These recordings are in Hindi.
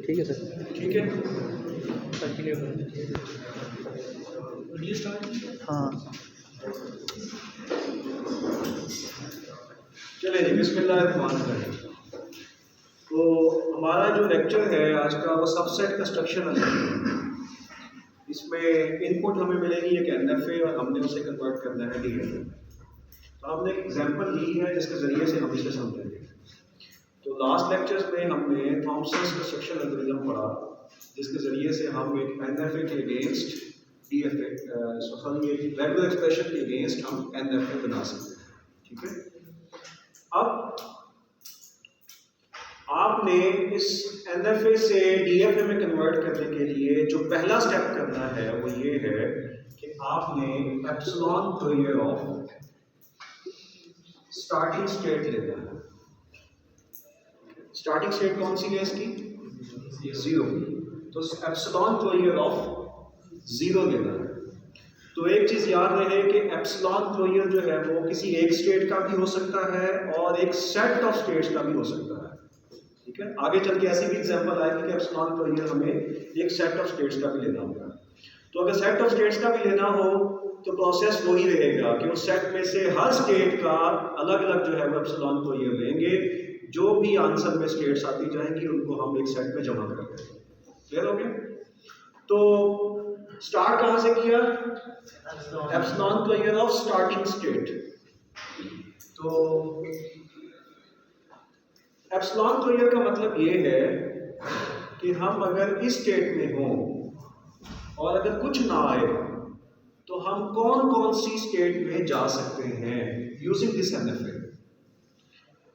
ठीक है सर, ठीक है, कंटिन्यू करें। हाँ चलिए जी, बिस्मिल्लाहिर्रहमानिर्रहीम। तो हमारा जो लेक्चर है आज का वो सबसेट कंस्ट्रक्शन है। इसमें इनपुट हमें मिलेगी एक एनएफए और हमने उसे कन्वर्ट करना है डीएफए। तो हमने एक एग्जांपल ली है जिसके ज़रिए से हम इसे समझेंगे। तो लास्ट लेक्चर्स में हमने थॉमसन्स कंस्ट्रक्शन एल्गोरिथम पढ़ा, जिसके ज़रिए से हम एक एनएफए के अगेंस्ट डीएफए एक रेगुलर एक्सप्रेशन के अगेंस्ट हम एनएफए बना सकते हैं। ठीक है, अब आपने इस एनएफए से डीएफए में कन्वर्ट करने के लिए जो पहला स्टेप करना है वो ये है कि आपने epsilon square of starting state लेना है। स्टार्टिंग स्टेट कौन सी है इसकी? 0। तो एप्सिलॉन स्क्वायर ऑफ 0 लेना है। तो एक चीज याद रहे कि एप्सिलॉन स्क्वायर जो है वो किसी एक स्टेट का भी हो सकता है और एक सेट ऑफ स्टेट्स का भी हो सकता है। ठीक है, आगे चल के ऐसी भी एग्जांपल आएगी कि एप्सिलॉन स्क्वायर हमें एक सेट ऑफ स्टेट्स का भी लेना होगा। तो अगर सेट ऑफ स्टेट्स का भी लेना हो तो प्रोसेस वही रहेगा कि उस सेट में से हर स्टेट का अलग अलग जो है वो एप्सिलॉन स्क्वायर लेंगे। जो भी आंसर में स्टेट्स आती जाएंगी उनको हम एक सेट में जमा कर देंगे। क्लियर हो गया? तो स्टार्ट कहाँ से किया? Epsilon square of starting state. तो एप्सिलॉन स्क्वायर का मतलब ये है कि हम अगर इस स्टेट में हों और अगर कुछ ना आए तो हम कौन कौन सी स्टेट में जा सकते हैं यूजिंग दिस एनएफए।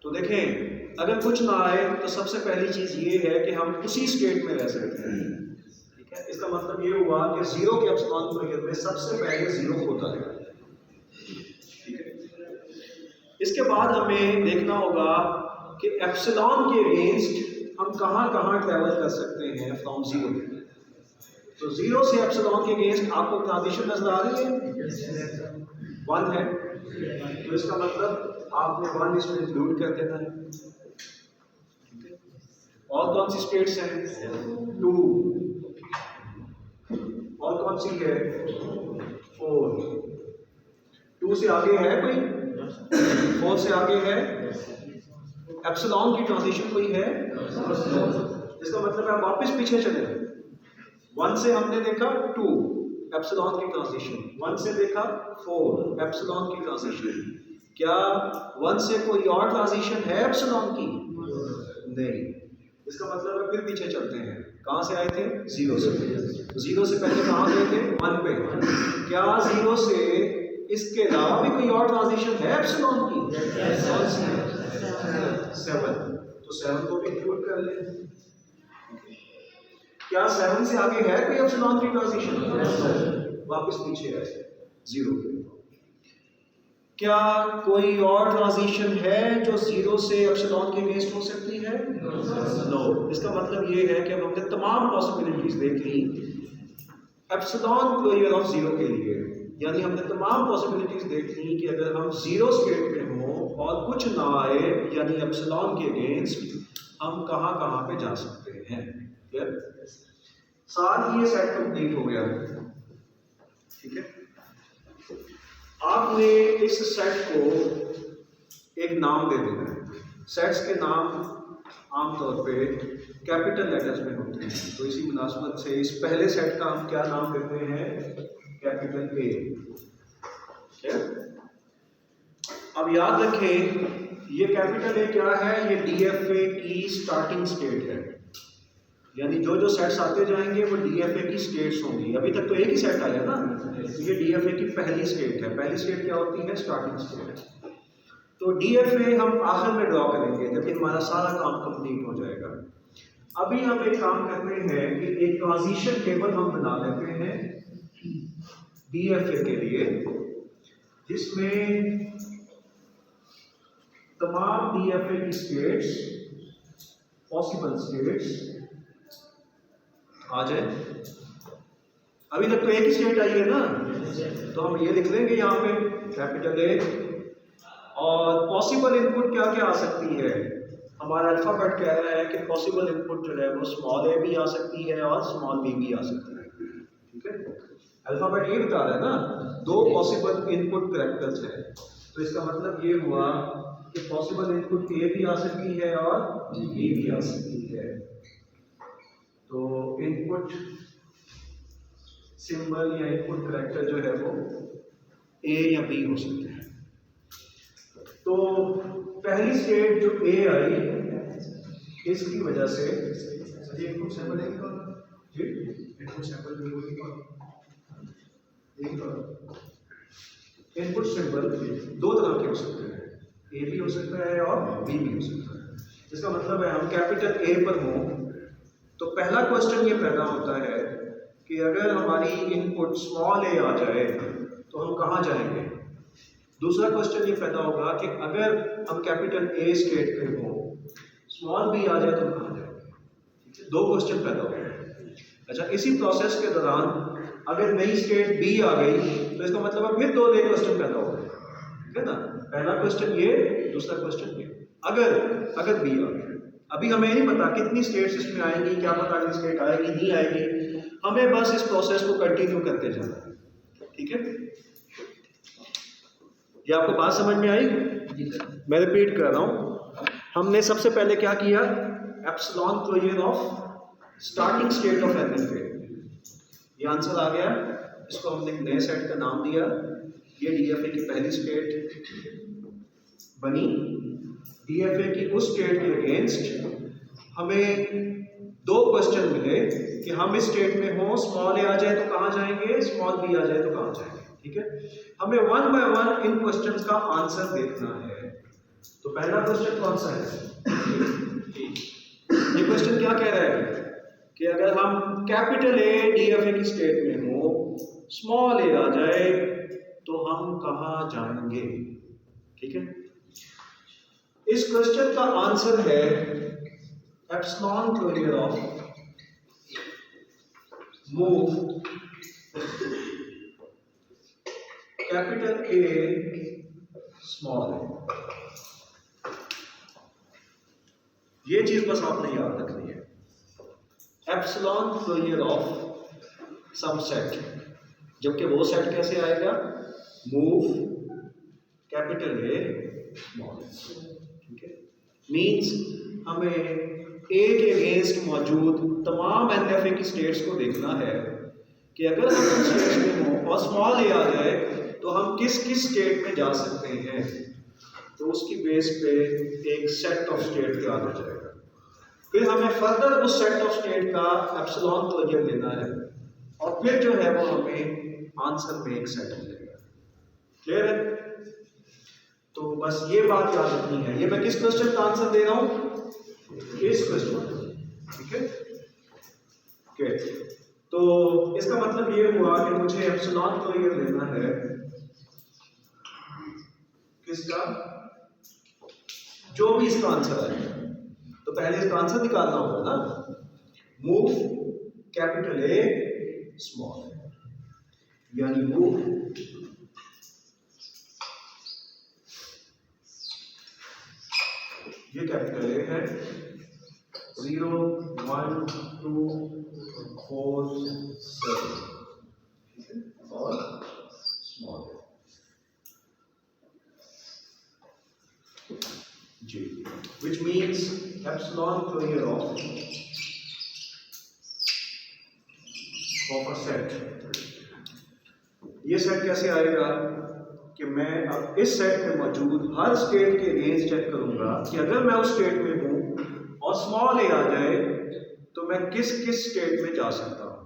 तो देखें, अगर कुछ ना आए तो सबसे पहली चीज ये है कि हम उसी स्टेट में रह सकते हैं। ठीक है, इसका मतलब ये हुआ कि 0 के एप्सिलॉन स्क्वायर में सबसे पहले 0 होता है। ठीक है, इसके बाद हमें देखना होगा कि एप्सिलॉन के अगेंस्ट हम कहां कहां ट्रैवल कर सकते हैं फ्रॉम 0। तो 0 से एप्सिलॉन के अगेंस्ट आपको ट्रांजिशन नजर आ रही है? 1 है, तो इसका मतलब आपने 1 इसमें इंक्लूड कर देना है। और कौन सी स्टेट्स हैं? 2। और कौन सी है? 4। 2 से आगे है कोई? 4 से आगे है? एप्सिलॉन की ट्रांजिशन कोई है? इसका मतलब है वापस पीछे चले। 1 से हमने देखा 2 एप्सिलॉन की ट्रांजिशन, 1 से देखा 4 एप्सिलॉन की ट्रांजिशन। क्या 1 से कोई और ट्रांजिशन है एप्सिलॉन की? नहीं। इसका मतलब है फिर पीछे चलते हैं। कहां से आए थे? 0 से। 0 से पहले कहां गए थे? 1 पे। क्या 0 से इसके अलावा भी कोई और ट्रांजिशन है एप्सिलॉन की? कौन सी है? 7। तो 7 को भी इंक्लूड कर लें। क्या 7 से आगे है कोई एप्सिलॉन की ट्रांजिशन? वापस पीछे है 0 पे। क्या कोई और ट्रांजिशन है जो 0 से एप्सिलॉन के अगेंस्ट हो सकती है? नो। इसका मतलब ये है कि अब हमने तमाम पॉसिबिलिटीज देख ली एप्सिलॉन स्क्वायर ऑफ 0 के लिए। यानी हमने तमाम पॉसिबिलिटीज देख ली कि अगर हम 0 स्टेट में हो और कुछ ना आए यानी एप्सिलॉन के अगेंस्ट हम कहां कहां पे जा सकते हैं। क्लियर? साथ ही ये सेट कंप्लीट हो गया। ठीक है, आपने इस सेट को एक नाम दे देना है। सेट्स के नाम आमतौर पे कैपिटल लेटर्स में होते हैं, तो इसी मुनासबत से इस पहले सेट का हम क्या नाम देते हैं? Capital A. क्या? अब याद रखें, ये कैपिटल ए क्या है? ये डीएफए की स्टार्टिंग स्टेट है। यानी जो जो सेट्स आते जाएंगे वो डीएफए की स्टेट्स होंगी। अभी तक तो एक ही सेट आया ना, तो ये डीएफए की पहली स्टेट है। पहली स्टेट क्या होती है? Starting state. तो डीएफए हम आखिर में ड्रॉ करेंगे जब हमारा सारा काम कंप्लीट हो जाएगा। अभी हम एक काम करते हैं कि एक ट्रांजिशन टेबल हम बना लेते हैं डीएफए के लिए, जिसमें तमाम डीएफए की स्टेट्स, पॉसिबल स्टेट्स आ जाए। अभी तक तो एक ही स्टेट आई है ना, तो हम ये लिख देंगे यहाँ पे कैपिटल ए। और पॉसिबल इनपुट क्या क्या आ सकती है? हमारा अल्फ़ाबेट कह रहा है कि पॉसिबल इनपुट जो है वो स्मॉल ए भी आ सकती है और स्मॉल बी भी आ सकती है। ठीक है, अल्फ़ाबेट ये बता रहा है ना, दो पॉसिबल इनपुट कैरेक्टर्स है, तो इसका मतलब ये हुआ कि पॉसिबल इनपुट ए भी आ सकती है और बी भी आ सकती है। तो इनपुट सिंबल या इनपुट कैरेक्टर जो है वो ए या बी हो सकते हैं। तो पहली स्टेट जो ए आई, इसकी वजह से इनपुट सिंबल इनपुट सिंबल दो तरह के हो सकते हैं, ए भी हो सकता है और बी भी हो सकता है। जिसका मतलब है हम कैपिटल ए पर हों तो पहला क्वेश्चन ये पैदा होता है कि अगर हमारी इनपुट स्मॉल ए आ जाए तो हम कहाँ जाएंगे। दूसरा क्वेश्चन ये पैदा होगा कि अगर हम कैपिटल ए स्टेट पे हो, स्मॉल बी आ जाए तो कहाँ जाएंगे। दो क्वेश्चन पैदा हो गए। अच्छा, इसी प्रोसेस के दौरान अगर नई स्टेट बी आ गई तो इसका मतलब है फिर दो नए क्वेश्चन पैदा हो गए। ठीक है ना, पहला क्वेश्चन ये, दूसरा क्वेश्चन ये। अगर बी आ गई, अभी हमें नहीं पता कितनी स्टेट्स इसमें आएंगी, क्या पता अगली स्टेट आएगी नहीं आएगी, हमें बस इस प्रोसेस को कंटिन्यू करते जाना है। ठीक है, ये आपको बात समझ में आई? मैं रिपीट कर रहा हूं, हमने सबसे पहले क्या किया, epsilon closure of starting state of NFA, ये आंसर आ गया। इसको हमने एक नए सेट का नाम दिया, ये डीएफए की पहली स्टेट बनी। डीएफए की उस स्टेट के अगेंस्ट हमें दो क्वेश्चन मिले कि हम इस स्टेट में हो, स्मॉल ए आ जाए तो कहाँ जाएंगे, स्मॉल बी आ जाए तो कहाँ जाएंगे। ठीक है, हमें one by one in questions का आंसर देखना है। तो पहला क्वेश्चन कौन सा है, ये क्वेश्चन क्या कह रहा है कि अगर हम कैपिटल ए डीएफए की स्टेट में हो, स्मॉल ए आ जाए तो हम कहाँ जाएंगे। ठीक है, इस क्वेश्चन का आंसर है epsilon closure of move capital A small A. ये चीज बस आपने याद रखनी है, epsilon closure of some set, जबकि वो सेट कैसे आएगा, move capital A small A. ठीक है, मींस हमें ए के अगेंस्ट मौजूद तमाम एनएफए की स्टेट्स को देखना है कि अगर हम स्टेट्स में हो और स्मॉल ए आ जाए तो हम किस किस स्टेट में जा सकते हैं। तो उसकी बेस पे एक सेट ऑफ स्टेट तैयार हो जाएगा, फिर हमें फर्दर उस सेट ऑफ स्टेट का एप्सिलॉन क्लोजर लेना है और फिर जो है वो हमें आंसर में एक सेट मिलेगा। क्लियर है? तो बस ये बात याद रखनी है। ये मैं किस क्वेश्चन का आंसर दे रहा हूं, इस क्वेश्चन। ठीक है, ओके, तो इसका मतलब ये हुआ कि मुझे एप्सिलॉन क्लोजर लेना है किसका, जो भी इसका आंसर है। तो पहले इसका आंसर निकालना होगा ना, मूव कैपिटल ए स्मॉल ए, यानी मूव ये कैपिटल ए है, 0 1 2 4 7 और स्मॉल ए जी, which means epsilon closure of a set। ये सेट कैसे आएगा कि मैं अब इस सेट में मौजूद हर स्टेट के अगेंस्ट चेक करूंगा कि अगर मैं उस स्टेट में हूं और स्मॉल ए आ जाए तो मैं किस किस स्टेट में जा सकता हूं।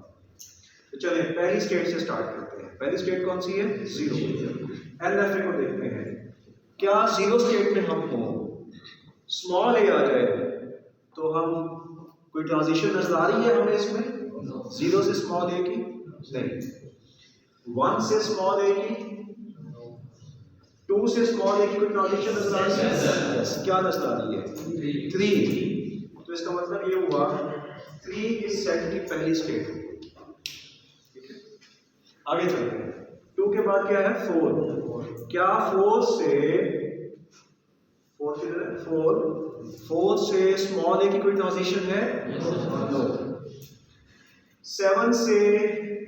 तो चलिए पहली स्टेट से स्टार्ट करते हैं। पहली स्टेट कौन सी है, 0। एनएफए को देखते हैं, क्या 0 स्टेट में हम हों, स्मॉल ए आ जाए तो हम कोई ट्रांजिशन नजर आ रही है हमें इसमें, 0 से स्मॉल ए की नहीं, 1 से स्मॉल ए की, 2 से स्मॉल ए की कोई ट्रांजिशन नजर आ रही है, क्या नजर आ रही है, 3। तो इसका मतलब ये हुआ 3 इस सेट की पहली स्टेट। ठीक है, आगे चलते हैं। 2 के बाद क्या है, 4। क्या 4 से 4 4 से स्मॉल ए की कोई ट्रांजिशन है? नो। 7 से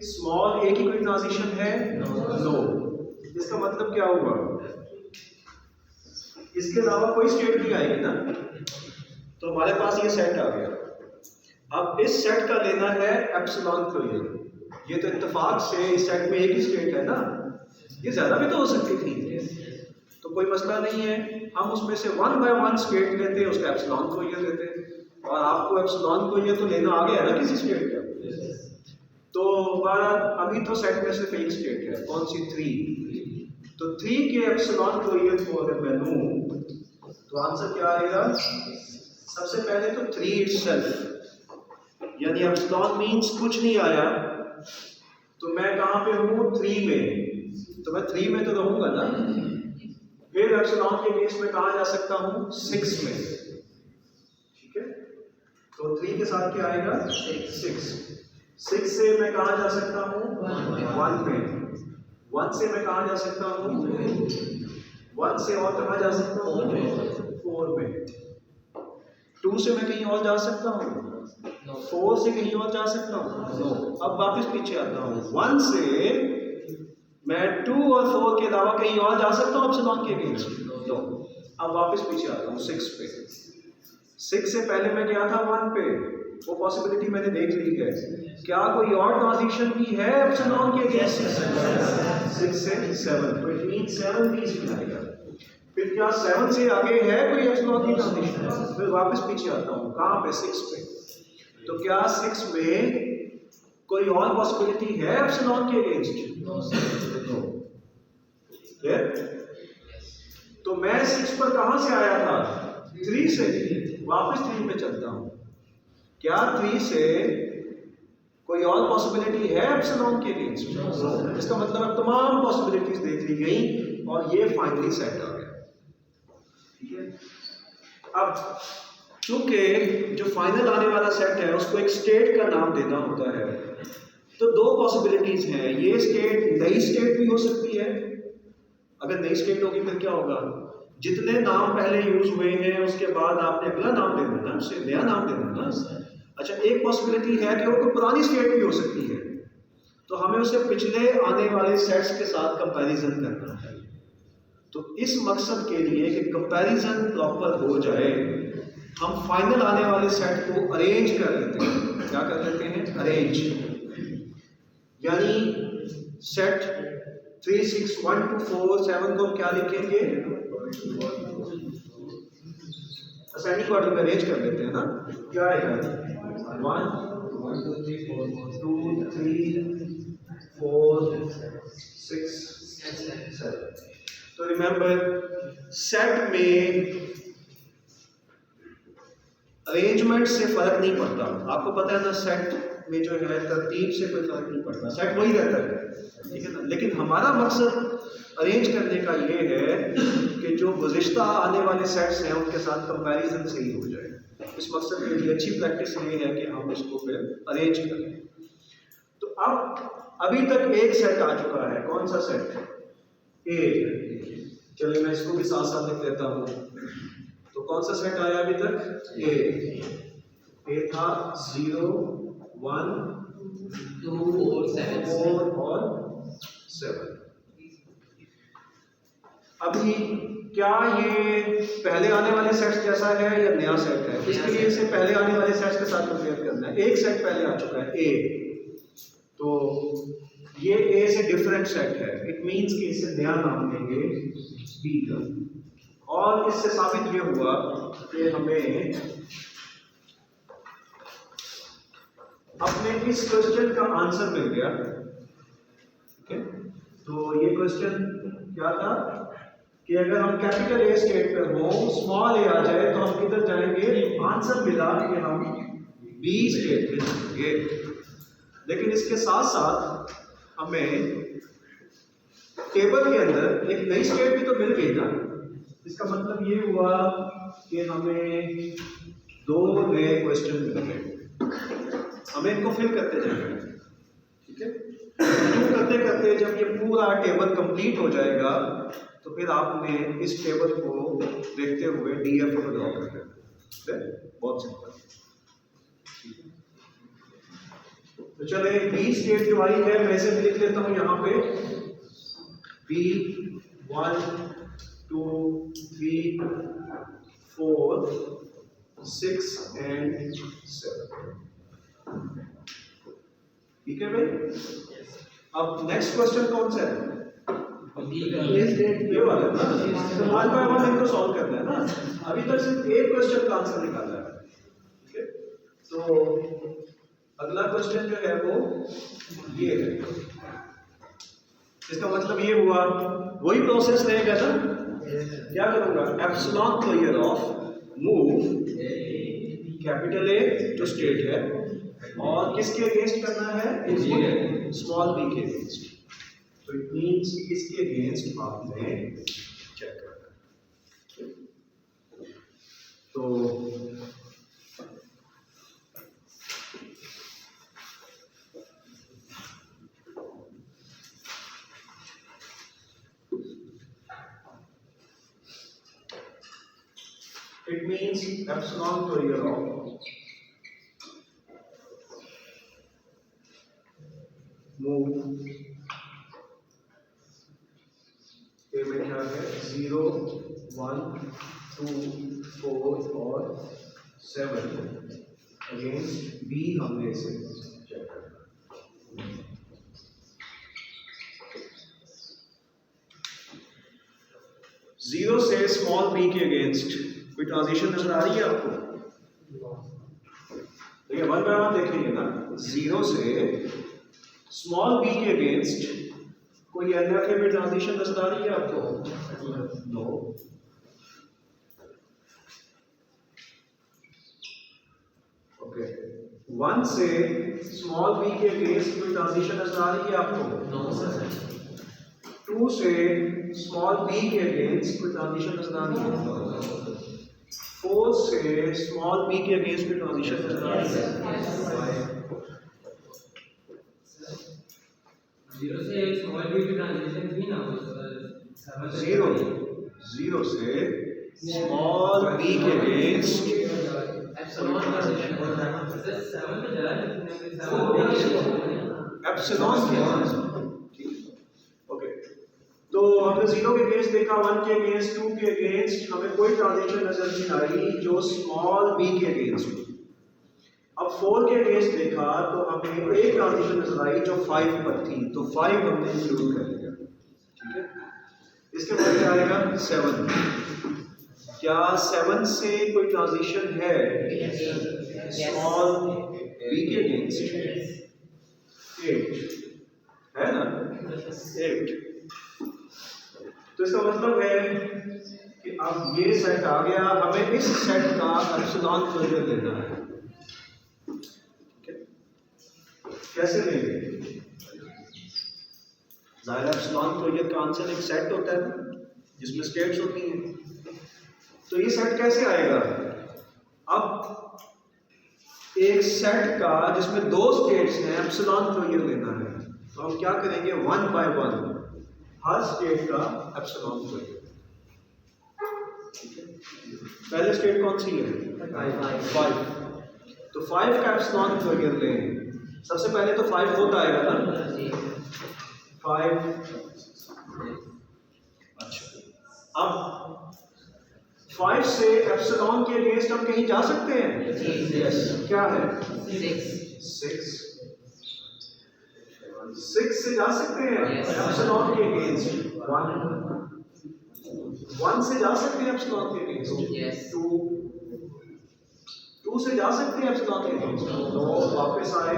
स्मॉल ए की कोई ट्रांजिशन है? नो। इसका मतलब क्या हुआ? इसके अलावा कोई स्टेट नहीं आएगी ना। तो हमारे पास ये सेट आ गया। अब इस सेट का लेना है एप्सिलॉन क्लोजर। ये तो इत्तेफाक से इस सेट में एक ही स्टेट है ना, ये ज्यादा भी तो हो सकती थी, तो कोई मसला नहीं है। हम उसमें से 1 बाय 1 स्टेट लेते हैं, उसका एप्सिलॉन क्लोजर लेते हैं। और आपको एप्सिलॉन क्लोजर तो लेना आ गया ना किसी स्टेट का। तो हमारा अभी तो सेट में सिर्फ एक स्टेट है, कौन सी? 3। तो 3 के एप्सिलॉन क्लोजर को अगर मैं लूं तो आंसर क्या आएगा? सबसे पहले तो 3 इटसेल्फ, यानी एप्सिलॉन मींस कुछ नहीं आया, तो मैं कहां पे हूं? 3 में, तो मैं 3 में तो रहूंगा ना। फिर एप्सिलॉन के केस में कहां जा सकता हूं? 6 में, ठीक है। तो 3 के साथ क्या आएगा? 6। 6 से मैं कहां जा सकता हूं? 1 में। 1 से मैं कहां जा सकता हूं? 1 से और कहां जा सकता हूं? 4 में। 2 से मैं कहीं और जा सकता हूं? 4 से कहीं और जा सकता हूं? नो। अब वापस पीछे आता हूं। 1 से मैं 2 और 4 के अलावा कहीं और जा सकता हूं एप्सिलॉन के अगेंस्ट? नो। अब वापस पीछे आता हूं 6 पे। 6 से पहले मैं गया था 1 पे, वो पॉसिबिलिटी मैंने देख ली है। क्या कोई और ट्रांजिशन भी है एप्सिलॉन के अगेंस्ट? 6 से 7, तो इट मींस 7 भी इसमें आएगा। फिर क्या 7 से आगे है कोई एप्सिलॉन की ट्रांजिशन? फिर वापस पीछे आता हूं, कहां पे? 6 पे। तो क्या 6 में कोई और पॉसिबिलिटी है एप्सिलॉन के अगेंस्ट? नो। तो मैं 6 पर कहां से आया था? 3 से। वापस 3 पे चलता हूं। क्या 3 से कोई और पॉसिबिलिटी है एप्सिलॉन के अगेंस्ट? नो। इसका मतलब अब तमाम पॉसिबिलिटीज देख ली गई और ये फाइनली सेट आ गया, ठीक है। अब चूंकि जो फाइनल आने वाला सेट है उसको एक स्टेट का नाम देना होता है, तो 2 पॉसिबिलिटीज हैं। ये स्टेट नई स्टेट भी हो सकती है। अगर नई स्टेट होगी फिर क्या होगा? जितने नाम पहले यूज हुए हैं उसके बाद आपने अगला नाम देना ना, उससे नया नाम देना ना। अच्छा, एक पॉसिबिलिटी है कि वो कोई पुरानी स्टेट भी हो सकती है, तो हमें उसे पिछले आने वाले सेट्स के साथ कंपैरिजन करना है। तो इस मकसद के लिए कि कंपैरिजन प्रॉपर हो जाए, हम फाइनल आने वाले सेट को अरेंज कर लेते हैं। क्या कर लेते हैं? अरेंज। यानी सेट 3, 6, 1, 2, 4, 7 को हम क्या लिखेंगे? असेंडिंग ऑर्डर में अरेंज कर लेते हैं ना। क्या आएगा? 1, 2, 3, 4, 6, 7। तो रिमेंबर, सेट में अरेंजमेंट से फर्क नहीं पड़ता। आपको पता है ना, सेट में जो है तरतीब से कोई फर्क नहीं पड़ता, सेट वही रहता है, ठीक है ना। लेकिन हमारा मकसद अरेंज करने का ये है कि जो गुज़िश्ता आने वाले सेट्स हैं उनके साथ कंपैरिजन सही हो जाए। इस मकसद के लिए अच्छी प्रैक्टिस ये है कि हम इसको फिर अरेंज करें। तो अब अभी तक एक सेट आ चुका है। कौन सा सेट? ए। चलिए मैं इसको भी साथ साथ लिख लेता हूँ। तो कौन सा सेट आया अभी तक? ए था 0, 1, 2, 4 और 7। अभी क्या ये पहले आने वाले सेट्स जैसा है या नया सेट है? इसके लिए इसे पहले आने वाले सेट्स के साथ कंपेयर करना है। एक सेट पहले आ चुका है ए, तो ये ए से डिफरेंट सेट है। इट मींस कि इसे नया नाम देंगे बी का। और इससे साबित ये हुआ कि हमें अपने इस क्वेश्चन का आंसर मिल गया, ठीक है। तो ये क्वेश्चन क्या था कि अगर हम कैपिटल ए स्टेट पे हो, स्मॉल ए आ जाए तो हम किधर जाएंगे? आंसर मिला कि हम बी स्टेट में जाएंगे। लेकिन इसके साथ साथ हमें टेबल के अंदर एक नई स्टेट भी तो मिल गई ना। इसका मतलब ये हुआ कि हमें 2 नए क्वेश्चन मिल गए। हमें इनको फिल करते जाएंगे, ठीक है। फिल करते करते जब ये पूरा टेबल कंप्लीट हो जाएगा तो फिर आपने इस टेबल को देखते हुए डीएफ को ड्रॉ कर देना। बहुत सिंपल। तो चले बी स्टेट जो आई है मैं इसे लिख लेता हूं यहाँ पे बी 1 2 3 4 6 and 7। ठीक है भाई। अब नेक्स्ट क्वेश्चन कौन सा है? ये वाला ना, वन बाय वन इनको सॉल्व करना है ना। अभी तक सिर्फ एक क्वेश्चन का आंसर निकाला है। ठीक है, तो अगला क्वेश्चन जो है वो ये है। इसका मतलब ये हुआ वही प्रोसेस रहेगा ना। क्या करूंगा? Epsilon clear of move capital ए जो स्टेट है और किसके अगेंस्ट करना है? स्मॉल बी के अगेंस्ट। तो इट मींस इसके अगेंस्ट आपने चेक करना है। तो it means epsilon square of move ये में क्या है 0 1 2 4 और 7 अगेंस्ट बी हमने इसे चेक करना। जीरो से स्मॉल बी के अगेंस्ट कोई ट्रांजिशन नजर आ रही है आपको? देखिए वन बाय वन देखेंगे ना। जीरो से स्मॉल बी के अगेंस्ट कोई एलएफए में ट्रांजिशन नजर आ रही है आपको? नो। ओके, वन से स्मॉल बी के अगेंस्ट कोई ट्रांजिशन नजर आ रही है आपको? No sir. टू से स्मॉल बी के अगेंस्ट कोई ट्रांजिशन नजर आ रही है? 4 से स्मॉल बी के अगेंस्ट कोई ट्रांजिशन नजर आ रही है? 0 से स्मॉल बी की ट्रांजिशन थी ना, 0 से स्मॉल बी के अगेंस्ट एप्सिलॉन ट्रांजिशन हो रहा है। 7 में जरा एप्सिलॉन। ओके, तो हमने 0 के अगेंस्ट देखा, 1 के अगेंस्ट, 2 के अगेंस्ट हमें कोई ट्रांजिशन नजर नहीं आई जो स्मॉल बी के अगेंस्ट। अब 4 के अगेंस्ट देखा तो हमें एक ट्रांजिशन नजर आई जो 5 पर थी, तो 5 हमने इंक्लूड कर लिया। ठीक है, इसके बाद क्या आएगा? 7। क्या 7 से कोई ट्रांजिशन है स्मॉल बी के अगेंस्ट? 8 है ना, 8। तो इसका मतलब है कि अब ये सेट आ गया, हमें इस सेट का एप्सिलॉन क्लोजर लेना है। कैसे लेंगे? ज़ाहिर एप्सिलॉन क्लोजर का आंसर एक सेट होता है जिसमें स्टेट्स होती हैं। तो ये सेट कैसे आएगा? अब एक सेट का जिसमें 2 स्टेट्स हैं एप्सिलॉन क्लोजर लेना है, तो हम क्या करेंगे? 1 बाय 1 हर स्टेट का एप्सिलॉन क्लोजर। पहले स्टेट कौन सी है? 5। तो 5 का एप्सिलॉन क्लोजर लें। सबसे पहले तो 5 होता आएगा ना, 5। अच्छा, अब 5 से एप्सिलॉन के अगेंस्ट हम कहीं जा सकते हैं? यस। क्या है? 6। 6 से जा सकते हैं एप्सिलॉन के अगेंस्ट। 1 से जा सकते हैं एप्सिलॉन के अगेंस्ट। 2 से जा सकते हैं एप्सिलॉन के अगेंस्ट। तो वापस आए,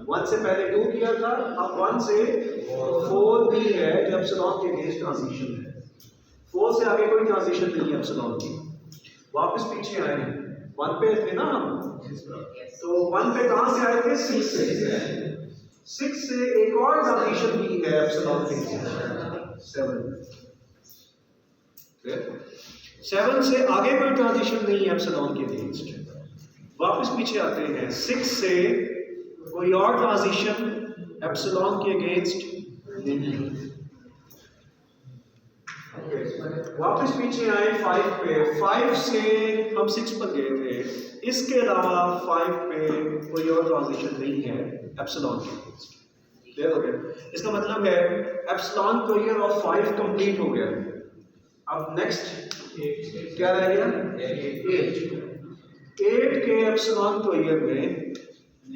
1 से पहले 2 किया था, अब 1 से 4 भी है जो एप्सिलॉन के अगेंस्ट ट्रांजिशन है। 4 से आगे कोई ट्रांजिशन नहीं है एप्सिलॉन की। वापस पीछे आए, 1 पे थे ना हम, तो 1 पे कहां से आए थे? 6 से। 6 से एक और ट्रांजिशन भी है एप्सिलॉन के अगेंस्ट, 7। 7 से आगे कोई ट्रांजिशन नहीं है एप्सिलॉन के अगेंस्ट। वापस पीछे आते हैं, 6 से कोई और ट्रांजिशन एप्सिलॉन के अगेंस्ट नहीं। वापस पीछे आए 5 पे, 5 से हम 6 पर गए थे। इसके अलावा 5 पे कोई और ट्रांजिशन नहीं है एप्सिलॉन के अगेंस्ट। क्लियर हो गया? इसका मतलब है एप्सिलॉन कोरियर ऑफ 5 कंप्लीट हो गया। अब नेक्स्ट क्या रह गया? 8 के एप्सिलॉन कोरियर में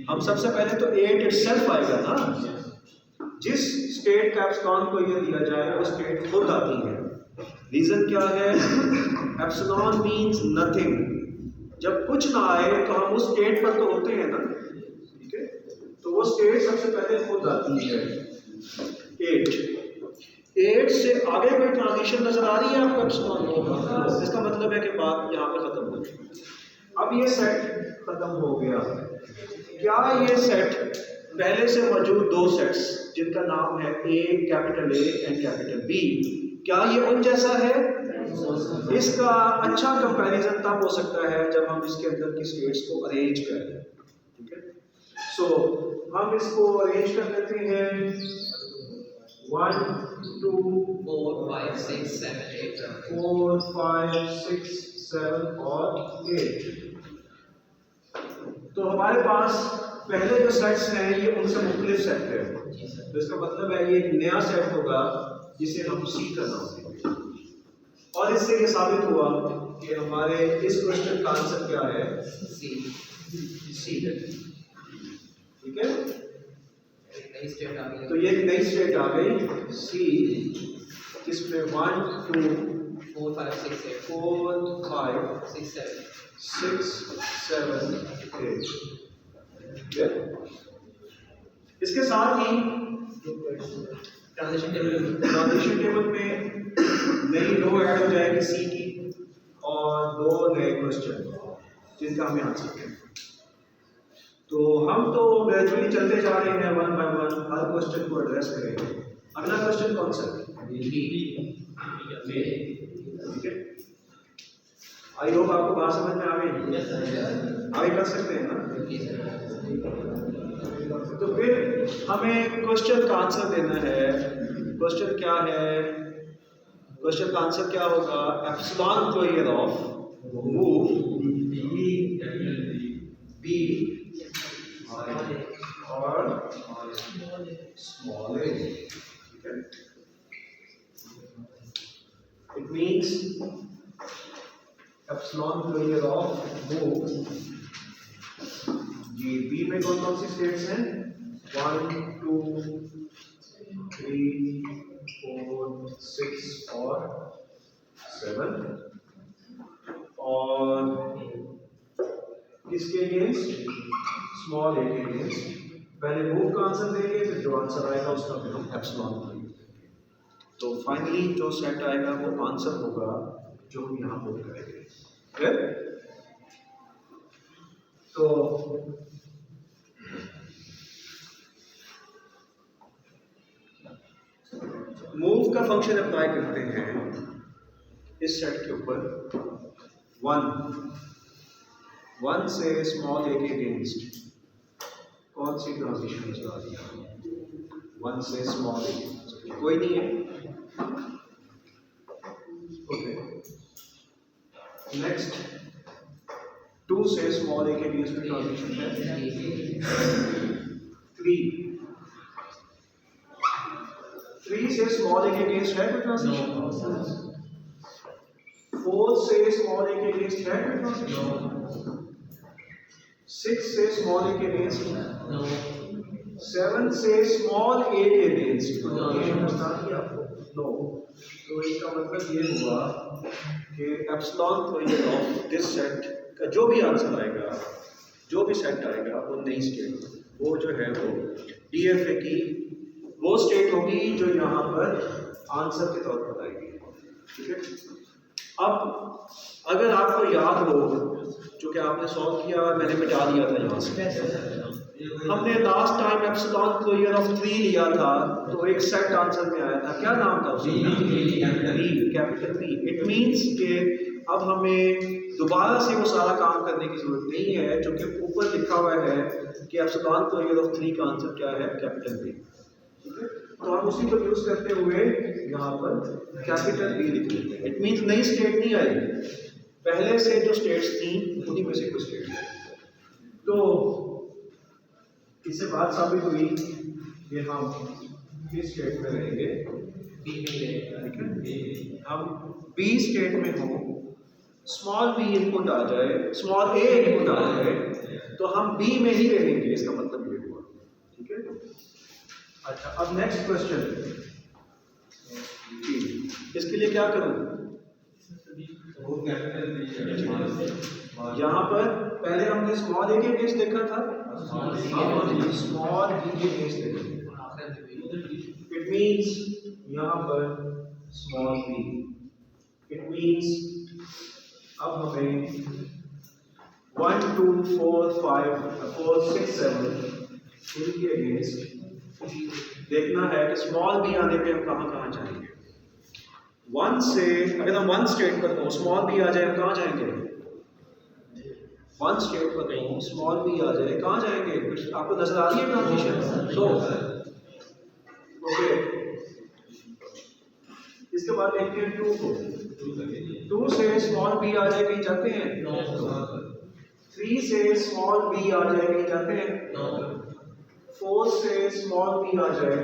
हम सबसे पहले तो 8 इटसेल्फ आएगा ना। जिस स्टेट का एप्सिलॉन कोरियर दिया जाए वो स्टेट खुद आती है। रीजन क्या है? Epsilon means nothing. जब कुछ ना आए तो हम उस स्टेट पर तो होते हैं ना, ठीक है? तो वो स्टेट सबसे पहले खुद आती है। 8 से आगे कोई ट्रांजिशन नजर आ रही है आपको एप्सिलॉन की? इसका मतलब है कि बात यहाँ पे खत्म हो गई। अब ये सेट खत्म हो गया। क्या ये सेट पहले से मौजूद दो सेट्स जिनका नाम है A capital A and capital B, क्या ये उन जैसा है? इसका अच्छा कंपैरिजन तब हो सकता है जब हम इसके अंदर की स्टेट्स को अरेंज करें। ठीक है, सो हम इसको अरेंज कर लेते हैं 1 2 4 5 6 7 8 4 5 6 7 और 8। तो हमारे पास पहले जो सेट्स हैं ये उनसे मुख्तलिफ सेट है। तो इसका मतलब है ये एक नया सेट होगा जिसे हम C का नाम देंगे। और इससे ये साबित हुआ कि हमारे इस क्वेश्चन का आंसर क्या है? C है। ठीक है, तो ये एक नई स्टेट आ गई C, जिसमें 1 2 4 5 6 8 4 5 6 7 6 7 8। इसके साथ ही ट्रांजिशन टेबल में नई रो ऐड हो जाएगी C की और 2 नए क्वेश्चन जिनका हमें आंसर देना। तो हम तो ग्रेजुअली चलते जा रहे हैं 1 बाय 1, हर क्वेश्चन को एड्रेस करेंगे। अगला क्वेश्चन कौन सा है? ठीक है, आई होप आपको बात समझ में आ गई। आगे कर सकते हैं ना? तो फिर हमें क्वेश्चन का आंसर देना है। क्वेश्चन क्या है? क्वेश्चन का आंसर क्या होगा? Epsilon square of move B और स्मॉल a। ठीक है, it means epsilon square of move जी। B में कौन कौन सी स्टेट्स हैं? 1 2 3 4 6 और 7। और किसके अगेंस्ट? स्मॉल a के अगेंस्ट। पहले मूव का आंसर देंगे, फिर जो आंसर आएगा उसका फिर हम एप्सिलॉन करेंगे। तो फाइनली जो सेट आएगा वो आंसर होगा जो हम यहाँ पुट करेंगे। फिर तो मूव का फंक्शन अप्लाई करते हैं इस सेट के ऊपर। 1 से स्मॉल a के अगेंस्ट कौन सी ट्रांजिशन नजर आ रही है? 1 से स्मॉल a कोई नहीं है। ओके, नेक्स्ट 2 से स्मॉल a के अगेंस्ट में ट्रांजिशन है 3 से स्मॉल a के अगेंस्ट है कोई ट्रांजिशन? 4 से स्मॉल a के अगेंस्ट है कोई ट्रांजिशन? 6 से स्मॉल a के अगेंस्ट? 7 से स्मॉल a के अगेंस्ट? नो। तो इसका मतलब ये हुआ कि epsilon square of this set का जो भी आंसर आएगा, जो भी सेट आएगा वो नई स्टेट, वो जो है वो DFA की वो स्टेट होगी जो यहाँ पर आंसर के तौर पर आएगी। ठीक है, अब अगर आपको याद हो, जो कि आपने सॉल्व किया मैंने मिटा दिया था यहाँ से, हमने last time epsilon square of 3 लिया था तो एक सेट आंसर में आया था। क्या नाम था उसका? Capital B। इट मींस कि अब हमें दोबारा से वो सारा काम करने की जरूरत नहीं है, जो कि ऊपर लिखा हुआ है कि एप्सिलॉन स्क्वायर ऑफ 3 का आंसर क्या है? Capital B। ठीक है, तो हम उसी को यूज करते हुए यहाँ पर कैपिटल बी लिख लेते हैं। इट मीन्स नई स्टेट नहीं आएगी, पहले से जो स्टेट्स थी उन्हीं में से कुछ स्टेट है। तो इससे बात साबित हुई कि हम किस स्टेट में रहेंगे, हम बी स्टेट में हो, स्मॉल बी इनपुट आ जाए, स्मॉल ए इनपुट आ जाए, तो हम बी में ही रहेंगे, इसका मतलब ये हुआ। ठीक है। अच्छा, अब नेक्स्ट क्वेश्चन, इसके लिए क्या करूं? यहाँ पर पहले हमने स्मॉल ए के केस देखा था, स्मॉल बी के केस देखेंगे। इट मीन्स यहाँ पर स्मॉल बी, इट मीन्स अब हमें 1 2 4 5 4 6 7 इनके अगेंस्ट देखना है कि स्मॉल बी आने पे हम कहाँ जाएंगे। 1 से अगर हम 1 स्टेट पर हो, स्मॉल बी आ जाए, हम कहाँ जाएंगे? 1 स्टेट पर हो, स्मॉल बी आ जाए, कहाँ जाएंगे? कुछ आपको नजर आ रही है ट्रांजिशन? तो ओके, इसके बाद देखते हैं 2 को। 2 से स्मॉल बी आ जाए, कहीं जाते हैं? 3 से स्मॉल बी आ जाए, कहीं जाते हैं? 4 से स्मॉल बी आ जाए,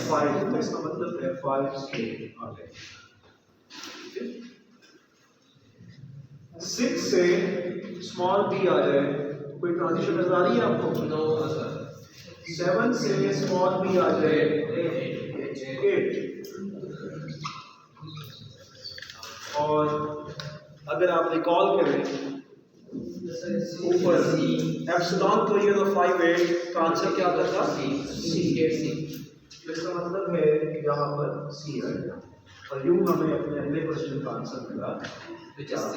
5, तो इसका मतलब है 5 से आ जाए। 6 से स्मॉल बी आ जाए, कोई ट्रांजिशन नजर आ रही है आपको? 7 से स्मॉल बी आ जाए, 8। और अगर आप रिकॉल करें ऊपर एप्सिलॉन तो ये 5 8 का आंसर क्या आता था? सी। इसका मतलब है कि यहाँ पर सी आएगा, और यूं हमें अपने अगले क्वेश्चन का आंसर मिला, which is C.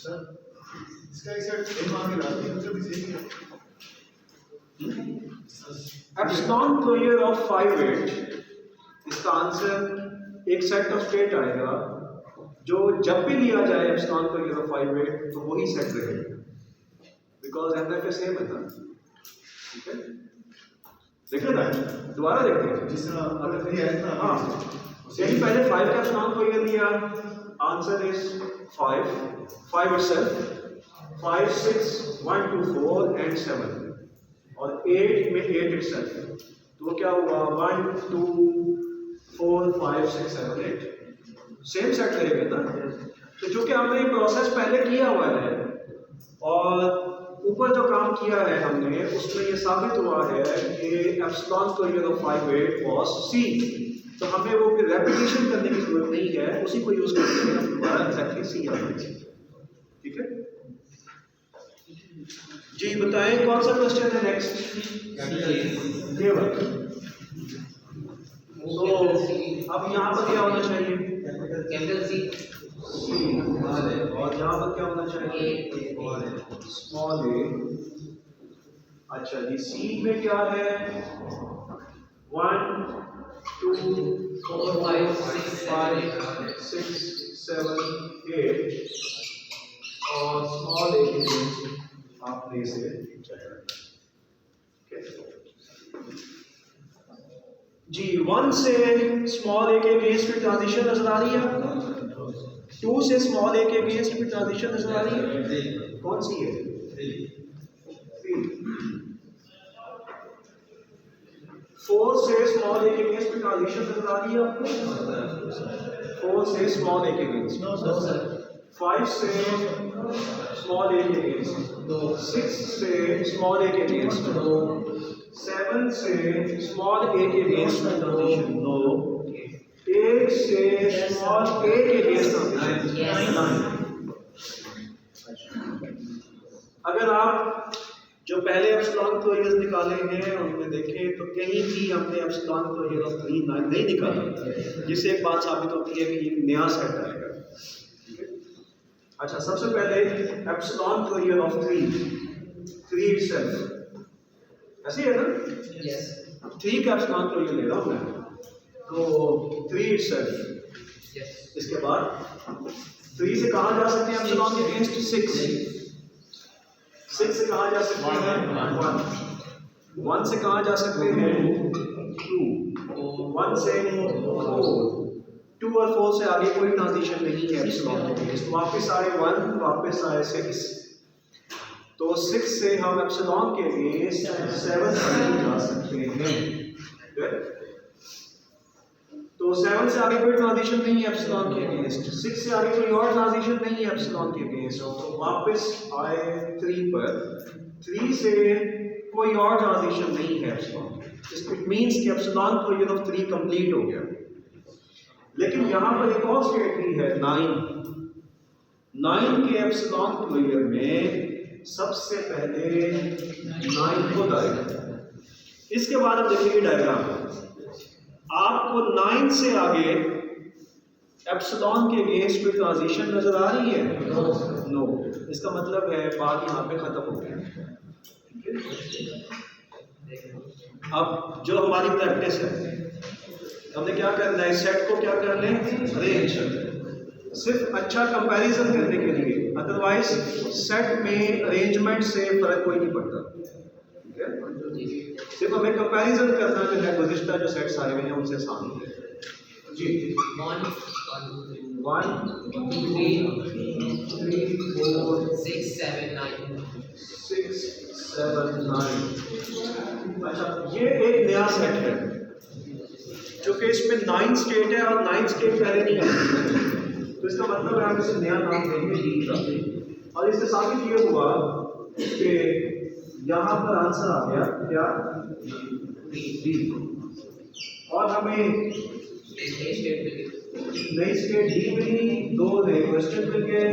सर इसका एप्सिलॉन क्लोजर ऑफ 5 8, इसका आंसर एक सेट ऑफ स्टेट आएगा जो जब भी लिया जाए एप्सिलॉन क्लोजर ऑफ 5 8 तो वही सेट रहेगा, बिकॉज एमएफ सेम है ना। ठीक है, देख लेना, दोबारा देखते हैं जिस तरह अगर ये है ना। हाँ, यही पहले 5 का एप्सिलॉन क्लोजर लिया, आंसर इज 5 itself, 5 6 1 2 4 and 7, और 8 में 8 itself, तो क्या हुआ? 1 2 4 5 6 7 8, सेम सेट रहेगा ना। तो जो कि हमने ये प्रोसेस पहले किया हुआ है, और ऊपर जो काम किया है हमने, उसमें ये साबित हुआ है कि एप्सिलॉन स्क्वायर ऑफ 5 8 वाज सी। तो हमें वो फिर रेपिटेशन करने की जरूरत नहीं है, उसी को यूज करके हम दोबारा एग्जैक्टली सी आ जाएंगे। ठीक है जी, बताएं कौन सा क्वेश्चन है नेक्स्ट? केवल। तो अब यहाँ पर क्या होना चाहिए? Capital C. और यहाँ पर क्या होना चाहिए? Small a. अच्छा जी, सी में क्या है? 1 2 4 5 6 7 8, और स्मॉल ए के लिए आपने इसे जी 1 से स्मॉल ए के अगेंस्ट में ट्रांजिशन नजर आ रही है आपको? 2 से स्मॉल ए के अगेंस्ट में ट्रांजिशन नजर आ रही है? कौन सी है? 3। 4 से स्मॉल ए के अगेंस्ट में ट्रांजिशन नजर आ रही है आपको? 4 से स्मॉल ए के अगेंस्ट। 5 से स्मॉल ए के अगेंस्ट, 6 से स्मॉल ए के अगेंस्ट, 7 से स्मॉल ए के अगेंस्ट ट्रांजिशन, 8 से स्मॉल ए के अगेंस्ट ट्रांजिशन। अगर आप जो पहले एप्सिलॉन क्लोजर्स निकाले हैं उनमें देखें तो कहीं भी हमने एप्सिलॉन क्लोजर ऑफ 3 नहीं निकाला, जिससे एक बात साबित होती है कि ये नया सेट आएगा। अच्छा, सबसे पहले एप्सिलॉन क्लोजर ऑफ 3 itself, ऐसे है ना? यस। 3 का एप्सिलॉन क्लोजर ले रहा हूं मैं, तो 3 itself। यस। इसके बाद 3 से कहां जा सकते हैं एप्सिलॉन के अगेंस्ट? 6 से कहां जा सकते हैं? 1। 1 से कहाँ जा सकते हैं? 2, 1 से 4, 2 और 4 से आगे कोई ट्रांजिशन नहीं है एप्सिलॉन के लिए। वापस आए 1, वापस आए 6, तो 6 से हम एप्सिलॉन के लिए 7 तक जा सकते हैं। तो 7 से आगे कोई ट्रांजिशन नहीं है एप्सिलॉन के अगेंस्ट, 6 से आगे कोई और ट्रांजिशन नहीं है एप्सिलॉन के अगेंस्ट। तो वापस आए 3 पर, 3 से कोई और ट्रांजिशन नहीं है एप्सिलॉन। इट मींस कि एप्सिलॉन क्लोजर ऑफ 3 कंप्लीट हो गया। लेकिन यहाँ पर एक और स्टेट भी है 9 के एप्सिलॉन क्लोजर में सबसे पहले 9 खुद आएगा। इसके बाद आप देखिए डायग्राम, आपको 9 से आगे एप्सिलॉन के अगेंस्ट कोई ट्रांजिशन नजर आ रही है? नो। इसका मतलब है बात यहाँ पे खत्म हो गई। अब जो हमारी प्रैक्टिस है, हमने क्या करना है, सेट को क्या कर लें, अरेंज, सिर्फ अच्छा कंपैरिजन करने के लिए। अदरवाइज सेट में अरेंजमेंट से फर्क कोई नहीं पड़ता, ठीक है? सिर्फ हमें कंपैरिजन करना जो है गुज़िश्ता जो सेट्स आए हुए हैं उनसे सामने जी। 1 2 3 4 6 7 9 6 7 9। अच्छा, ये एक नया सेट है क्योंकि इसमें 9 स्टेट है और 9 स्टेट पहले नहीं है, तो इसका मतलब है हम इसे नया नाम देंगे डी का। और इससे साबित ये हुआ कि यहाँ पर आंसर आ गया क्या, डी। और हमें नई स्टेट डी मिली, 2 नए क्वेश्चन मिल गए।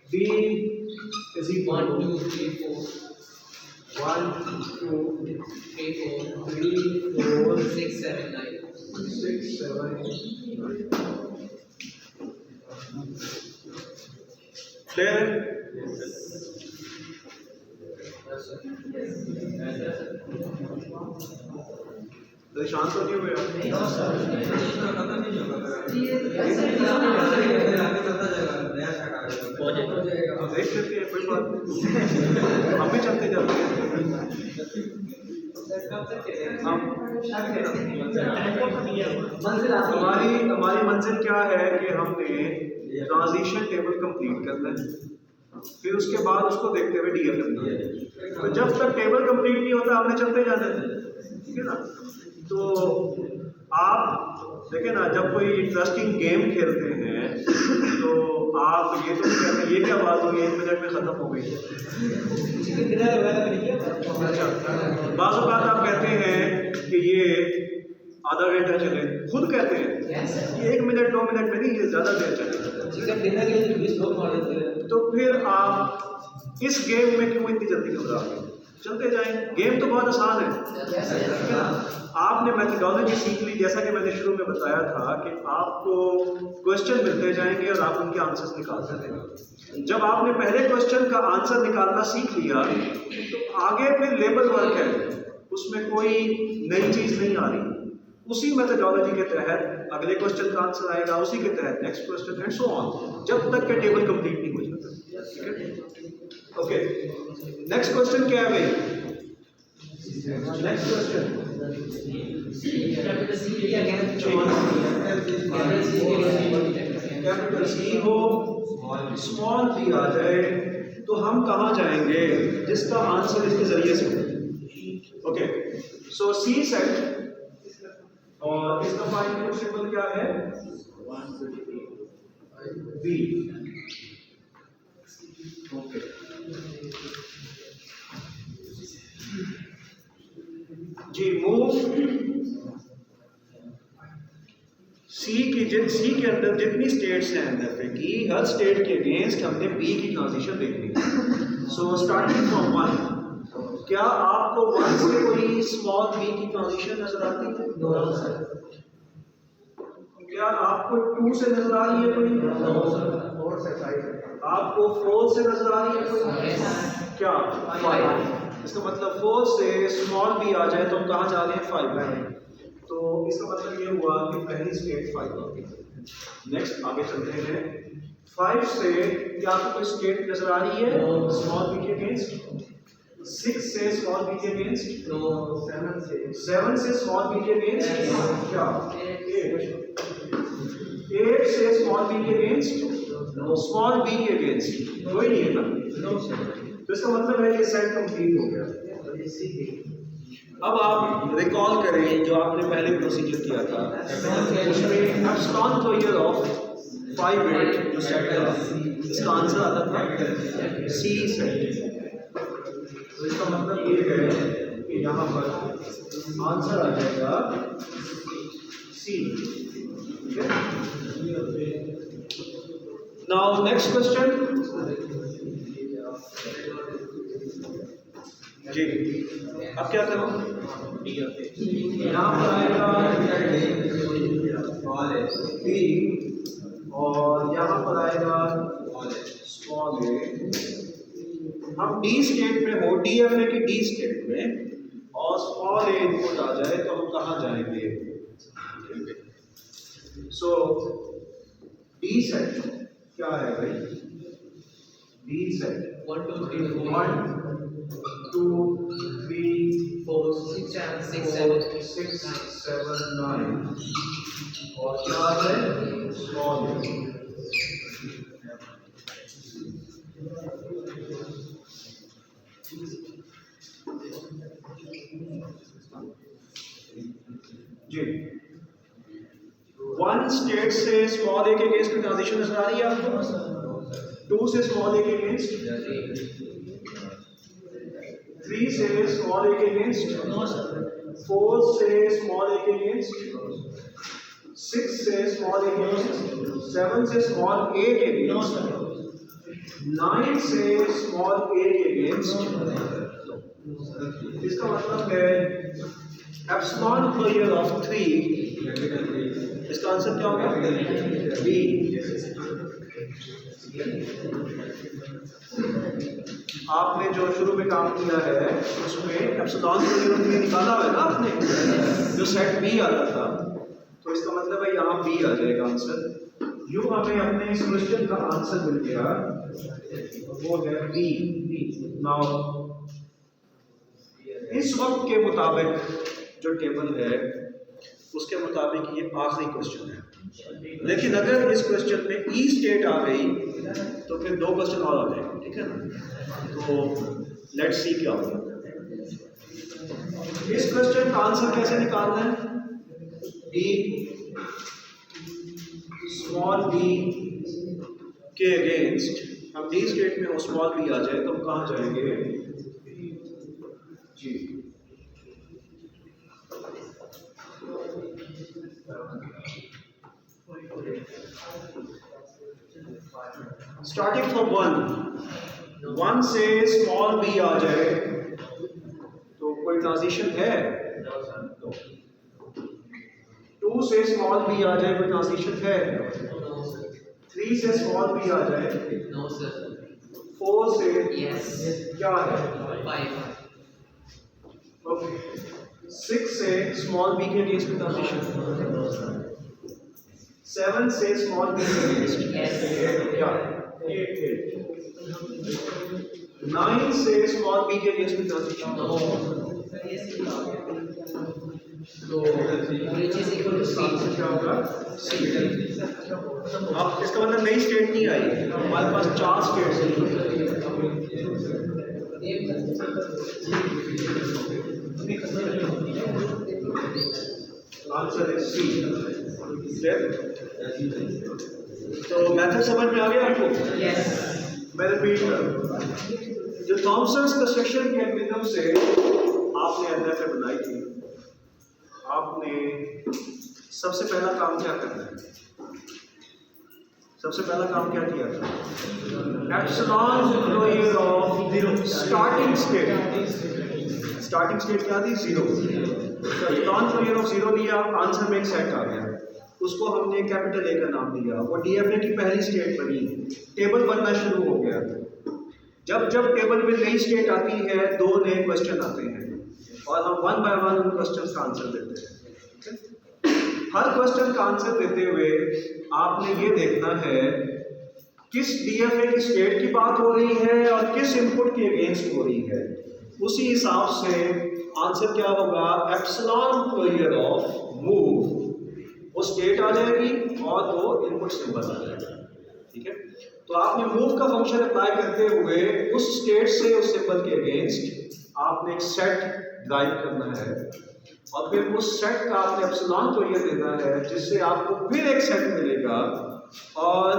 D is equal 1 2 3 4 1 2 3 4 3 4 6 7 9 6 7 clear? तो शांत हो क्यों गया? देख लेते हैं, कोई बात नहीं, हम भी चलते जाते हैं। हमारी मंजिल क्या है कि हमने ट्रांजिशन टेबल कंप्लीट करना है, फिर उसके बाद उसको देखते हुए डीएल करना है। तो जब तक टेबल कंप्लीट नहीं होता हमने चलते जाते हैं, ठीक है ना? तो आप देखें ना, जब कोई इंटरेस्टिंग गेम खेलते हैं तो आप ये तो नहीं कहते ये क्या बात हुई 1 मिनट में ख़त्म हो गई। बाज़ औक़ात आप कहते हैं कि ये आधा घंटा चले, खुद कहते हैं ये 1 मिनट 2 मिनट में नहीं, ये ज़्यादा देर चले। तो फिर आप इस गेम में क्यों इतनी जल्दी घबरा गए? चलते जाएं, गेम तो बहुत आसान है। आपने मेथडोलॉजी सीख ली, जैसा कि मैंने शुरू में बताया था कि आपको क्वेश्चन मिलते जाएंगे और आप उनके आंसर्स निकालते रहेंगे। जब आपने पहले क्वेश्चन का आंसर निकालना सीख लिया तो आगे फिर लेबल वर्क है, उसमें कोई नई चीज़ नहीं आ रही। उसी मेथडोलॉजी के तहत अगले क्वेश्चन का आंसर आएगा, उसी के तहत next question and so on, जब तक के टेबल कंप्लीट नहीं हो जाता। ठीक है, ओके। नेक्स्ट क्वेश्चन क्या है भाई? नेक्स्ट क्वेश्चन कैपिटल सी हो, स्मॉल बी आ जाए तो हम कहाँ जाएंगे? जिसका आंसर इसके जरिए से हो। ओके, सो सी सेट और इसका फाइनल सिंबल क्या है? बी। ओके, जी मूव सी के अंदर जितनी स्टेट्स हैं अंदर पे की, हर स्टेट के अगेंस्ट हमने बी की ट्रांजिशन देखनी है। सो स्टार्टिंग फ्रॉम 1, क्या आपको 1 से कोई स्मॉल बी की ट्रांजिशन नजर आती है? क्या आपको 2 से नजर आ रही है कोई? आपको 4 से नजर आ रही है कोई? क्या 5? इसका मतलब 4 से स्मॉल बी आ जाए तो हम कहाँ जा रहे हैं? 5 में। तो इसका मतलब ये हुआ कि पहली स्टेट 5 आ गई। नेक्स्ट आगे चलते हैं। 5 से क्या आपको कोई स्टेट नजर आ रही है स्मॉल बी के अगेंस्ट? से स्मॉल बी के अगेंस्ट नो 7 से स्मॉल बी के अगेंस्ट क्या 8 से स्मॉल बी के अगेंस्ट स्मॉल बी के अगेंस्ट कोई नहीं है ना, तो इसका मतलब है ये सेट कंप्लीट हो गया। अब आप रिकॉल करें जो आपने पहले प्रोसीजर किया था, उसमें एप्सिलॉन स्क्वायर ऑफ 5 जो सेट था, इसका आंसर आता था सी सेट। तो इसका मतलब ये है कि यहाँ पर आंसर आ जाएगा सी। नाउ नेक्स्ट क्वेश्चन जी, अब क्या करो, यहाँ पर आएगा बी और यहाँ पर आएगा स्मॉल ए। हम डी स्टेट में हो, डी एफ ए की डी स्टेट में, और स्मॉल ए इनपुट आ जाए तो हम कहाँ जाएंगे? सो डी सेट क्या है भाई? डी सेट 1 2 3 4 1 2 3 4 6 7 6 7 9 और क्या है? Small a. जी, 1 स्टेट से स्मॉल ए के अगेंस्ट में ट्रांजिशन नजर आ रही है आपको? 2 से स्मॉल ए के अगेंस्ट, 3 से स्मॉल ए के अगेंस्ट, 4 से स्मॉल ए के अगेंस्ट, 6 से स्मॉल ए के अगेंस्ट, 7 से स्मॉल ए के अगेंस्ट, 9 से स्मॉल ए के अगेंस्ट। इसका मतलब है एप्सिलॉन स्क्वायर ऑफ 3, इसका आंसर क्या होगा? बी। आपने जो शुरू में काम किया है उसमें एप्सिलॉन स्क्वायर ऑफ 3 निकाला है ना आपने, जो सेट बी आता था, तो इसका मतलब है यहाँ बी आ जाएगा आंसर। यूँ हमें अपने इस क्वेश्चन का आंसर मिल गया, वो है बी। नाउ इस वक्त के मुताबिक जो टेबल है उसके मुताबिक ये आखिरी क्वेश्चन है, लेकिन अगर इस क्वेश्चन में ई स्टेट आ गई तो फिर 2 क्वेश्चन और आ जाएंगे, ठीक है ना? तो लेट्स सी क्या होगा। इस क्वेश्चन का आंसर कैसे निकालना है? डी स्मॉल बी के अगेंस्ट, हम डी स्टेट में हो, स्मॉल बी आ जाए तो हम कहाँ जाएंगे? जी, स्टार्टिंग फ्रॉम 1 से स्मॉल बी आ जाए तो कोई ट्रांजिशन है? 2 से स्मॉल बी आ जाए कोई ट्रांजिशन है? 3 से स्मॉल बी आ जाए? नो सर 4 से यस क्या है? 5 ओके, 6 से स्मॉल बी के अगेंस्ट में ट्रांजिशन, 7 से स्मॉल बी के अगेंस्ट क्या? 8 9 से स्मॉल बी के अगेंस्ट में ट्रांजिशन, तो क्या होगा? सी। अब इसका मतलब नई स्टेट नहीं आई, हमारे पास 4 स्टेट्स हैं। आंसर है सी। तो मेथड समझ में आ गया आपको? यस मैं रिपीट करूं, जो थॉमसन कंस्ट्रक्शन के एल्गोरिथम से आपने एनएफए बनाई थी, आपने सबसे पहला काम क्या करना है? सबसे पहला काम क्या किया था? Epsilon square of starting state. Starting state क्या थी? 0। एप्सिलॉन स्क्वायर ऑफ 0 दिया, आंसर में एक सेट आ गया, उसको हमने कैपिटल ए का नाम दिया, वो डीएफए की पहली स्टेट बनी, टेबल बनना शुरू हो गया। जब जब टेबल में नई स्टेट आती है 2 नए क्वेश्चन आते हैं और हम 1 बाय 1 उन क्वेश्चन का आंसर देते हैं। हर क्वेश्चन का आंसर देते हुए आपने ये देखना है किस डीएफए की स्टेट की बात हो रही है और किस इनपुट के अगेंस्ट हो रही है। उसी हिसाब से आंसर क्या होगा, एप्सिलॉन क्लोजर ऑफ मूव, वो स्टेट आ जाएगी और वो इनपुट सिंबल आ जाएगा। ठीक है, तो आपने मूव का फंक्शन अप्लाई करते हुए उस स्टेट से उस सिंबल के अगेंस्ट आपने एक सेट ड्राइव करना है और फिर उस सेट का आपने एप्सिलॉन क्लोजर देना है, जिससे आपको फिर एक सेट मिलेगा और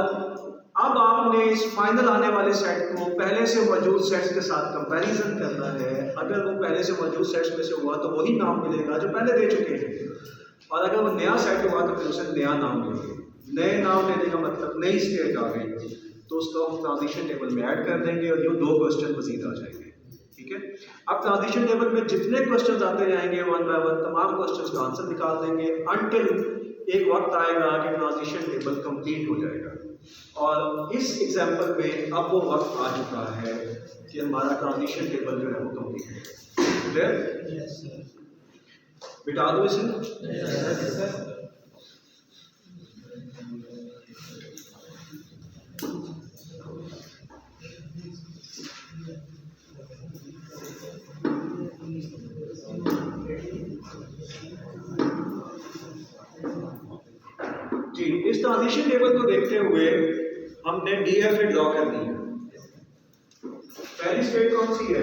अब आपने इस फाइनल आने वाले सेट को पहले से मौजूद सेट्स के साथ कंपैरिजन करना है। अगर वो पहले से मौजूद सेट्स में से हुआ तो वही नाम मिलेगा जो पहले दे चुके हैं, और अगर वो नया सेट हुआ तो फिर उसे नया नाम देंगे। नए नाम देने का मतलब नई स्टेट आ गई तो उसको हम ट्रांजिशन टेबल में ऐड कर देंगे और यूँ 2 क्वेश्चन मजीद आ जाएंगे। ठीक है, अब ट्रांजिशन टेबल में जितने क्वेश्चन आते जाएंगे वन बाय वन तमाम क्वेश्चन का आंसर निकाल देंगे अनटिल एक वक्त आएगा कि ट्रांजिशन टेबल कंप्लीट हो जाएगा। और इस एग्जाम्पल में अब वो वक्त आ चुका है कि हमारा ट्रांजिशन टेबल जो है वो कंप्लीट है। क्लियर? बिठा दो इसे। जी, इस ट्रांजिशन टेबल को देखते हुए हमने डीएफए ड्रॉ कर दी है। पहली स्टेट कौन सी है?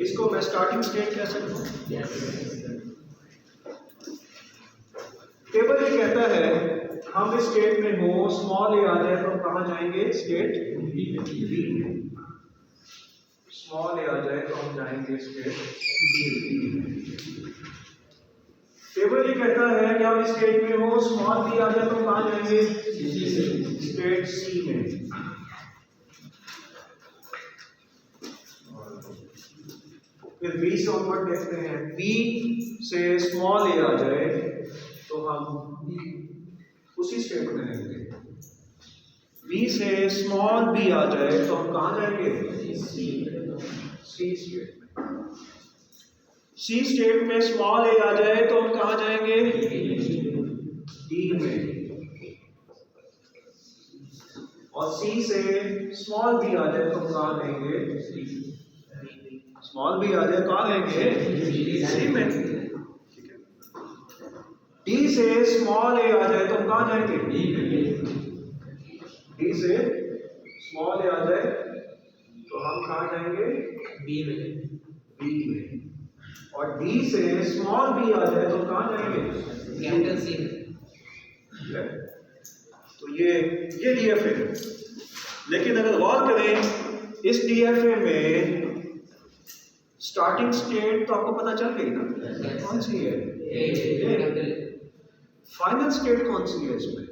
इसको मैं स्टार्टिंग स्टेट कह सकता हूँ। टेबल ये कहता है हम इस स्टेट में हो, स्मॉल ए आ जाए तो हम कहाँ जाएंगे? स्टेट बी में। स्मॉल ए आ जाए तो हम जाएंगे स्टेट बी। टेबल ये कहता है कि हम इस स्टेट में हो, स्मॉल बी आ जाए तो हम कहाँ जाएंगे? स्टेट सी में। फिर बी से ऑनवर्ड देखते हैं, बी से स्मॉल ए आ जाए तो हम उसी स्टेट में रहेंगे। बी से स्मॉल बी आ जाए तो हम कहाँ जाएंगे? सी स्टेट में। सी स्टेट में स्मॉल ए आ जाए तो हम कहाँ जाएंगे? डी में। और सी से स्मॉल बी आ जाए तो हम कहाँ रहेंगे? स्मॉल बी आ जाए कहाँ रहेंगे? सी में। ठीक है, डी से स्मॉल ए आ जाए तो हम कहाँ जाएंगे? डी से स्मॉल ए आ जाए तो हम कहाँ जाएंगे? बी में। बी में। और डी से स्मॉल बी आ जाए तो कहाँ जाएंगे? कैपिटल सी में। तो ये डीएफए है। लेकिन अगर गौर करें इस डीएफए में स्टार्टिंग स्टेट तो आपको पता चल गई ना कौन सी है? फाइनल स्टेट कौन सी है इसमें?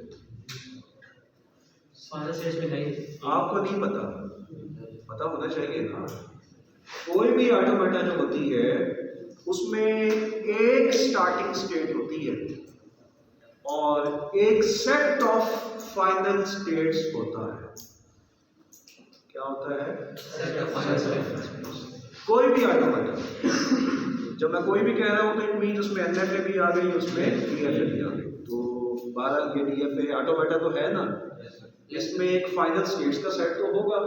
फाइनल स्टेट में नहीं, आपको नहीं पता, पता होना चाहिए ना। कोई भी ऑटोमेटा जो होती है उसमें एक स्टार्टिंग स्टेट होती है और एक सेट ऑफ फाइनल स्टेट्स होता है। क्या होता है? Set of final state. कोई भी ऑटोमेटा, जब मैं कोई भी कह रहा हूँ तो इट मीन उसमें एनएफए भी आ गई, उसमें डीएफए भी आ गई। तो 12 ये डीएफए ऑटोमेटा तो है ना, इसमें एक फाइनल स्टेट्स का सेट तो होगा।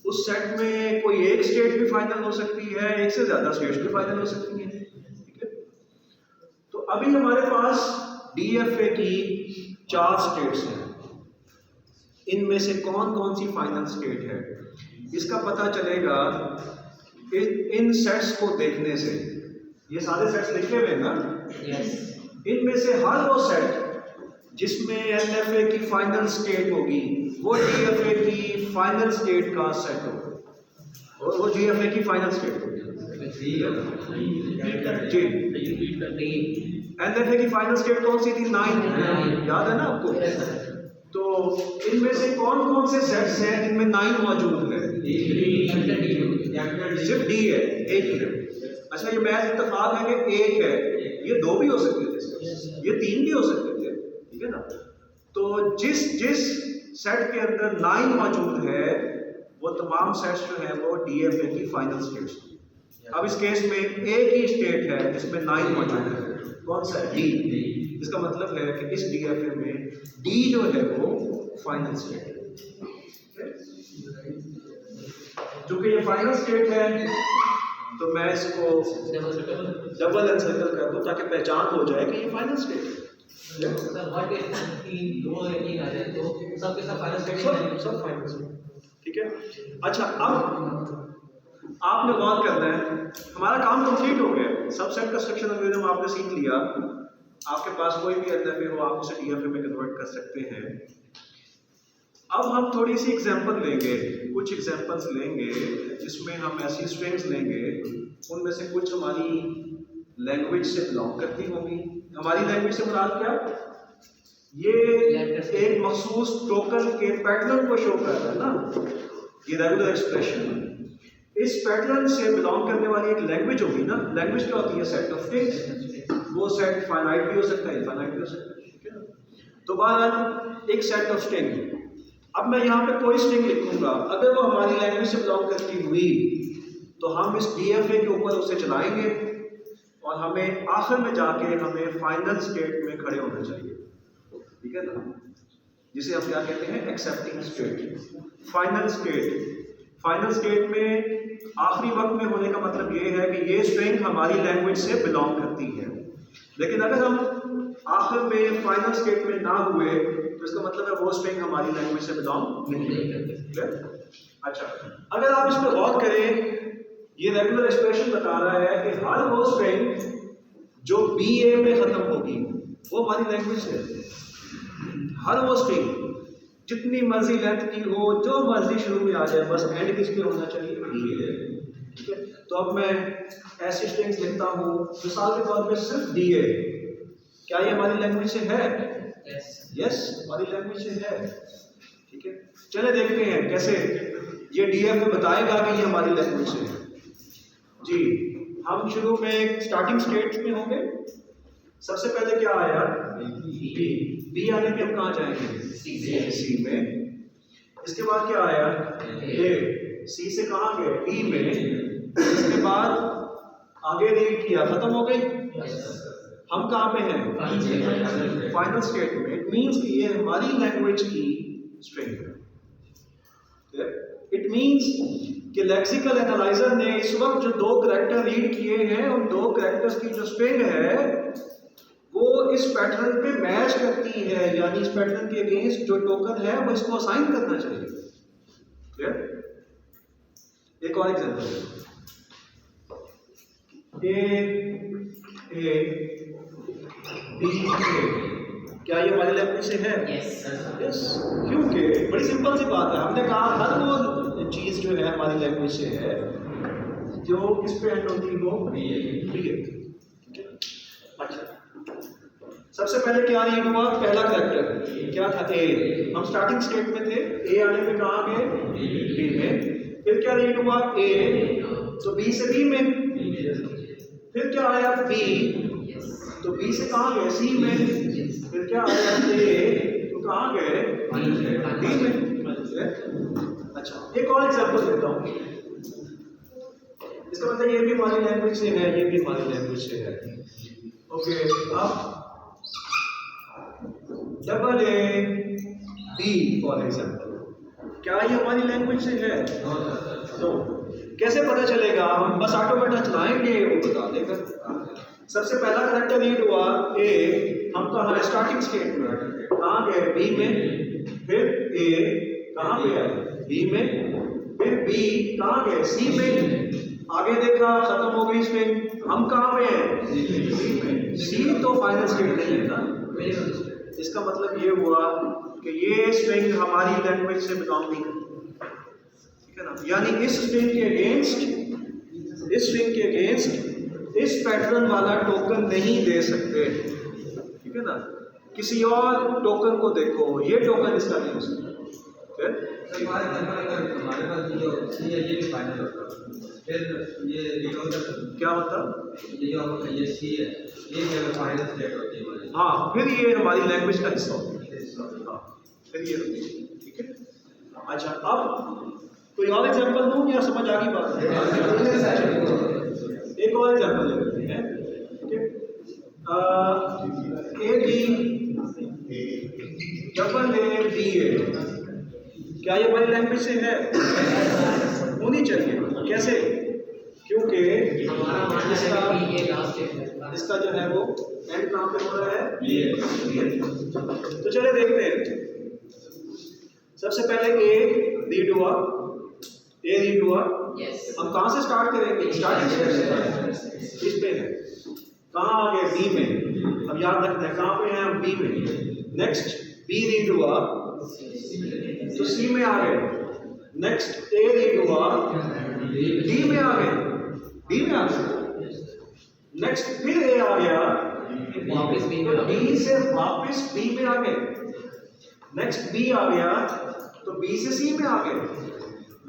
उस सेट में कोई एक स्टेट भी फाइनल हो सकती है, एक से ज्यादा स्टेट्स भी फाइनल हो सकती हैं। ठीक है, तो अभी हमारे पास डीएफए की 4 स्टेट्स हैं। इनमें से कौन कौन सी फाइनल स्टेट है इसका पता चलेगा इन सेट्स को देखने से। ये सारे सेट्स लिखे हुए हैं ना? इनमें से हर वो सेट जिसमें एनएफए की फाइनल स्टेट होगी वो डीएफए की फाइनल स्टेट का सेट होगा और वो डीएफए की फाइनल स्टेट होगी। जी, एनएफए की फाइनल स्टेट कौन सी थी? 9। याद है ना आपको? तो इनमें से कौन कौन से सेट्स हैं जिनमें 9 मौजूद है? सिर्फ डी है, एक ही है। अच्छा, ये महज इत्तेफाक है कि एक है, ये 2 भी हो सकते थे, ये 3 भी हो सकते थे। ठीक है ना? तो जिस सेट के अंदर 9 मौजूद है वो तमाम सेट्स जो है वो डीएफए की फाइनल स्टेट्स। अब इस केस में एक ही स्टेट है जिसमें 9 मौजूद है, कौन सा? डी। इसका मतलब है कि इस डीएफए में डी जो है वो फाइनल स्टेट है। चूंकि ये फाइनल स्टेट है तो मैं इसको डबल एनसर्कल कर दूं ताकि पहचान हो जाए कि ये फाइनल स्टेट है। सर व्हाट इज 3 2 और 3 आ जाए तो सबके सब फाइनल स्टेट सब फाइनल स्टेट, ठीक है। अच्छा, अब आपने गौर करना है, हमारा काम कंप्लीट हो गया। सबसेट कंस्ट्रक्शन एल्गोरिथम आपने सीख लिया। आपके पास कोई भी एलएफए हो आप उसे डीएफए में कन्वर्ट कर सकते हैं। अब हम थोड़ी सी एग्जांपल लेंगे, कुछ एग्जांपल्स लेंगे जिसमें हम ऐसी स्ट्रिंग्स लेंगे, उनमें से कुछ हमारी लैंग्वेज से बिलोंग करती होंगी। हमारी लैंग्वेज से मुराद क्या? ये एक मखसूस टोकन के पैटर्न को शो कर रहा है ना, ये रेगुलर एक्सप्रेशन। इस पैटर्न से बिलोंग करने वाली एक लैंग्वेज होगी ना। लैंग्वेज क्या होती है? Set of strings. वो सेट फाइनाइट भी हो सकता है, इनफाइनाइट भी हो सकता है, ठीक है ना। तो बहरहाल एक सेट ऑफ स्ट्रिंग। अब मैं यहाँ पे कोई स्ट्रिंग लिखूंगा, अगर वो हमारी लैंग्वेज से बिलोंग करती हुई तो हम इस डीएफए के ऊपर उसे चलाएंगे और हमें आखिर में जाके हमें फाइनल स्टेट में खड़े होना चाहिए, ठीक है ना, जिसे हम क्या कहते हैं? Accepting state. फाइनल स्टेट में आखिरी वक्त में होने का मतलब ये है कि ये स्ट्रिंग हमारी लैंग्वेज से बिलोंग करती है। लेकिन अगर हम आखिर में फाइनल स्टेट में ना हुए तो इसका मतलब है वो स्ट्रिंग हमारी लैंग्वेज से बिलोंग नहीं करती। अच्छा, अगर आप इस पर गौर करें, ये रेगुलर एक्सप्रेशन बता रहा है कि हर वो स्ट्रिंग जो BA में खत्म होगी वो हमारी लैंग्वेज से है। हर वो स्ट्रिंग जितनी मर्जी लेंथ की हो, जो मर्जी शुरू में आ जाए, बस एंड किस पे होना चाहिए? BA, ठीक है। तो अब मैं ऐसी स्ट्रिंग्स लिखता हूँ, मिसाल के तौर पे सिर्फ DA। क्या ये हमारी लैंग्वेज से है? यस, हमारी लैंग्वेज से है, ठीक है। चले देखते हैं कैसे ये DF में बताएगा कि ये हमारी लैंग्वेज से है। जी, हम शुरू में स्टार्टिंग स्टेट में होंगे। सबसे पहले क्या आया? B आने पे हम कहाँ जाएंगे? C में। इसके बाद क्या आया? A। C से कहाँ गए? D में। इसके बाद आगे रीड किया, खत्म हो गई। हम कहाँ पे हैं? फाइनल स्टेट में। इट मीन्स कि ये हमारी लैंग्वेज की स्ट्रिंग है। इट मीन्स कि लेक्सिकल एनालाइजर ने इस वक्त जो 2 कैरेक्टर रीड किए हैं, उन 2 कैरेक्टर्स की जो स्ट्रिंग है वो इस पैटर्न पे मैच करती है, यानी इस पैटर्न के अगेंस्ट जो टोकन है वो इसको असाइन करना चाहिए। क्लियर? एक और एग्जांपल A B A। क्या ये हमारी लैंग्वेज से है? यस। क्योंकि बड़ी सिंपल सी बात है, हमने कहा हर वो चीज जो है हमारी लैंग्वेज से है जो किस पे एंड होती हो? BA। अच्छा, सबसे पहले क्या रीड हुआ? पहला कैरेक्टर क्या था? A। हम स्टार्टिंग स्टेट में थे, A आने पे कहाँ गए? B में। फिर क्या रीड हुआ? A, तो B से B में। फिर क्या आया? B, तो B से कहाँ गए? C में। फिर क्या आया? A, तो कहाँ गए? D में। अच्छा, एक और एग्जांपल देता हूँ। इसका मतलब ये भी हमारी लैंग्वेज से है, ये भी हमारी लैंग्वेज से है। ओके, अब double A B for example, क्या ये हमारी लैंग्वेज से है? तो कैसे पता चलेगा? हम बस ऑटोमेटा चलाएंगे, वो बता देगा। सबसे पहला कैरेक्टर रीड हुआ A, हम कहाँ? स्टार्टिंग स्टेट में। कहाँ गए? B में। फिर A कहाँ पे आए? B में। फिर B कहाँ गए? C में। आगे देखा, खत्म हो गई स्ट्रिंग। हम कहाँ पे हैं? C में। C तो फाइनल स्टेट नहीं है ना। इसका मतलब ये हुआ कि ये स्ट्रिंग हमारी लैंग्वेज से बिलोंग नहीं करती, ठीक है ना। यानी इस स्ट्रिंग के अगेंस्ट इस पैटर्न वाला टोकन नहीं दे सकते, ठीक है ना। किसी और टोकन को देखो, ये टोकन इसका नहीं हो सकता। हमारे पास जो C है ये भी फाइनल होता है, फिर ये क्या मतलब? ये जो ये C है ये फाइनल स्टेट होती है। हाँ, फिर ये हमारी लैंग्वेज का हिस्सा होता है। हाँ, फिर ये ठीक है। अच्छा, अब कोई और एग्जांपल दूं या समझ आ गई बात? एक और एग्जांपल लेते हैं, ठीक है। A B double A B A, क्या ये हमारी लैंग्वेज से है? होनी चाहिए। कैसे? क्योंकि इसका जो है वो एंड कहाँ पे हो रहा है? तो चलिए देखते हैं। सबसे पहले ए रीड हुआ, हम कहाँ से स्टार्ट करेंगे? स्टार्टिंग से इस पे है, कहाँ आ गए? बी में। अब याद रखना है कहाँ पे हैं हम? बी में। नेक्स्ट बी रीड हुआ तो सी में आ गए। नेक्स्ट ए रीड हुआ, डी में आ गए, डी में आ गए। नेक्स्ट फिर ए आ गया, वापस बी में, बी से वापस बी में आ गए। नेक्स्ट बी आ गया तो बी से सी में आ गए।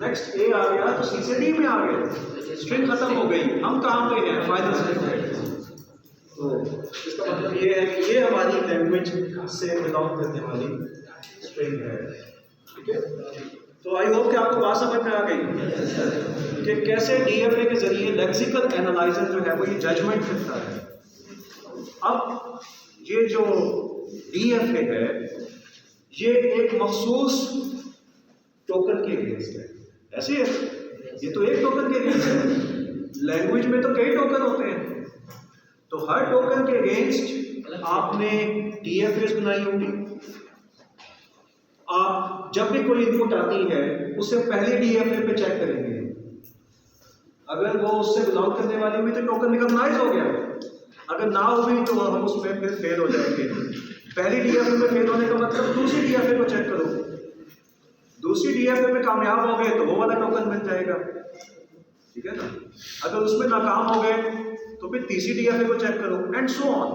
नेक्स्ट ए आ गया तो सी से डी में आ गए। स्ट्रिंग खत्म हो गई। हम कहाँ पे हैं? फाइनल स्ट्रिंग पे। तो इसका मतलब ये है कि ये हमारी लैंग्वेज से बिलोंग करने वाली स्ट्रिंग है। ठीक है, तो आई होप कि आपको बात समझ में आ गई कि कैसे डीएफए के जरिए लेक्सिकल एनालाइजर जो है वो ये जजमेंट करता है। अब ये जो डीएफए है ये एक मखसूस टोकन के अगेंस्ट है। ऐसे है, ये तो एक टोकन के अगेंस्ट है। लैंग्वेज में तो कई टोकन होते हैं, तो हर टोकन के अगेंस्ट आपने डीएफएस बनाई होंगी। आप जब भी कोई इनपुट आती है उससे पहले डीएफए पे चेक करेंगे। अगर वो उससे बिलोंग करने वाली हुई तो टोकन रिकॉग्नाइज हो गया, अगर ना हुई तो हम उसमें फिर फेल हो जाएंगे। पहली डीएफए में फेल होने का मतलब दूसरी डीएफए को चेक करो, दूसरी डीएफए में कामयाब हो गए तो वो वाला टोकन मिल जाएगा। ठीक है ना? अगर उसमें नाकाम हो गए तो फिर तीसरी डीएफए को चेक करो एंड सो ऑन।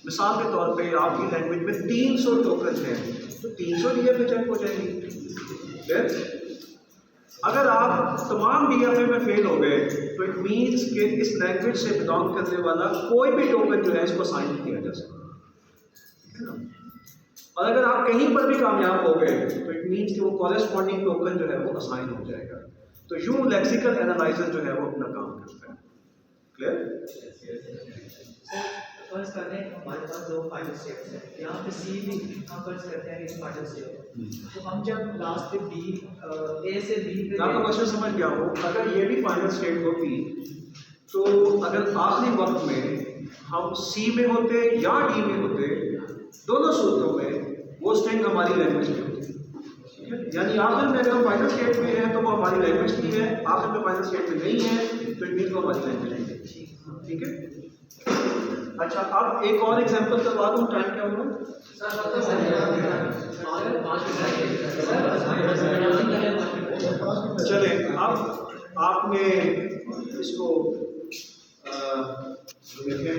मिसाल के तौर पे आपकी लैंग्वेज में 300 टोकन हैं तो 300 डीएफए चेक हो जाएंगी। अगर आप तमाम डीएफए में फेल हो गए तो इट मीन्स कि इस लैंग्वेज से बिलोंग करने वाला कोई भी टोकन जो है इसको असाइन किया जा सकता है। और अगर आप कहीं पर भी कामयाब हो गए तो इट मीन्स कि वो कॉरेस्पॉन्डिंग टोकन जो है वो असाइन हो जाएगा। तो यूं लेक्सिकल एनालाइजर जो है वो अपना काम करता है। क्लियर? फर्ज करते हैं हमारे पास दो फाइनल स्टेप्स हैं। यहाँ पे सी भी हम फर्ज करते हैं एक फाइनल स्टेप, तो हम जब लास्ट पे बी ए से बी पे आपका क्वेश्चन समझ गया हो। अगर ये भी फाइनल स्टेट होती तो अगर आखिरी वक्त में हम सी में होते या डी में होते, दोनों सूत्रों में वो स्ट्रिंग हमारी लैंग्वेज की होती। यानी आखिर में अगर हम फाइनल स्टेट में हैं तो वो हमारी लैंग्वेज की है, आखिर में फाइनल स्टेट में नहीं है तो इट मीन्स वो हमारी लैंग्वेज की है। ठीक है? अच्छा, अब एक और एग्जांपल करवा दूं। टाइम क्या हुआ? चले, अब आपने इसको देखें।